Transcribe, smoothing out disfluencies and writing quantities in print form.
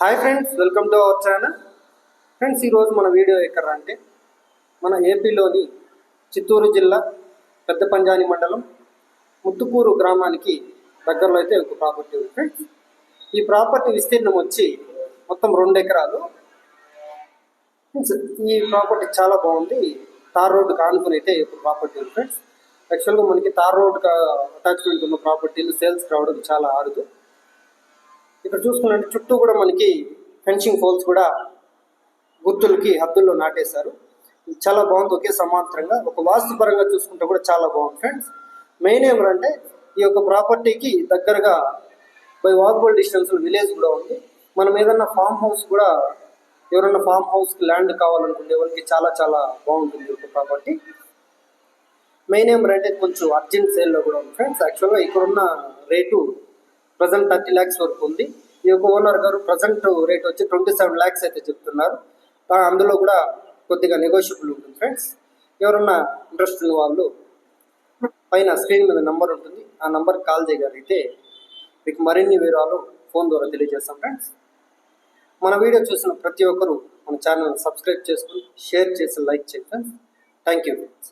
Hi friends, welcome to our channel. Friends, ఈరోజు మన video ఎక్కడ అంటే మన ఏపీలోని చిత్తూరు జిల్లా పెద్ద పంజాని మండలం ముత్తుకూరు గ్రామానికి దగ్గరలో అయితే ఒక ప్రాపర్టీ ఉంది ఫ్రెండ్స్. ఈ ప్రాపర్టీ విస్తీర్ణం వచ్చి మొత్తం 2 ఎకరాలు. ఈ ప్రాపర్టీ చాలా బాగుంది. తార్ రోడ్డు కానుకొని అయితే ఒక ప్రాపర్టీ ఉంది ఫ్రెండ్స్. యాక్చువల్గా మనకి తార్ రోడ్ అటాచ్మెంట్ ఉన్న ప్రాపర్టీలు సేల్స్ రావడం చాలా అరుదు. ఇక్కడ చూసుకున్నట్టు చుట్టూ కూడా మనకి ఫెన్సింగ్ పోల్స్ కూడా గుర్తులకి హద్దుల్లో నాటేశారు. చాలా బాగుంది. ఒకే సమాంతరంగా ఒక వాస్తు పరంగా చూసుకుంటే కూడా చాలా బాగుంది ఫ్రెండ్స్. మెయిన్ ఏమంటే ఈ యొక్క ప్రాపర్టీకి దగ్గరగా బై వాకబుల్ డిస్టెన్స్ విలేజ్ కూడా ఉంది. మనం ఏదన్నా ఫామ్ హౌస్ కూడా ఎవరన్నా ఫామ్ హౌస్కి ల్యాండ్ కావాలనుకుంటే వాళ్ళకి చాలా చాలా బాగుంటుంది ఈ యొక్క ప్రాపర్టీ. మెయిన్ ఏమంటే కొంచెం అర్జెంట్ సేల్లో కూడా ఉంది ఫ్రెండ్స్. యాక్చువల్గా ఇక్కడున్న రేటు ప్రజెంట్ 30 lakhs వరకు ఉంది. ఈ యొక్క ఓనర్ గారు ప్రజెంట్ రేట్ వచ్చి 27 lakhs అయితే చెప్తున్నారు. అందులో కూడా కొద్దిగా నెగోషియబుల్ ఉంటుంది ఫ్రెండ్స్. ఎవరన్నా ఇంట్రెస్ట్ ఉన్న వాళ్ళు పైన స్క్రీన్ మీద నెంబర్ ఉంటుంది, ఆ నెంబర్కి కాల్ చేయగలిగితే మీకు మరిన్ని వివరాలు ఫోన్ ద్వారా తెలియజేస్తాం ఫ్రెండ్స్. మన వీడియో చూసిన ప్రతి ఒక్కరూ మన ఛానల్ సబ్స్క్రైబ్ చేసుకుని షేర్ చేసి లైక్ చేయండి ఫ్రెండ్స్. Thank you friends.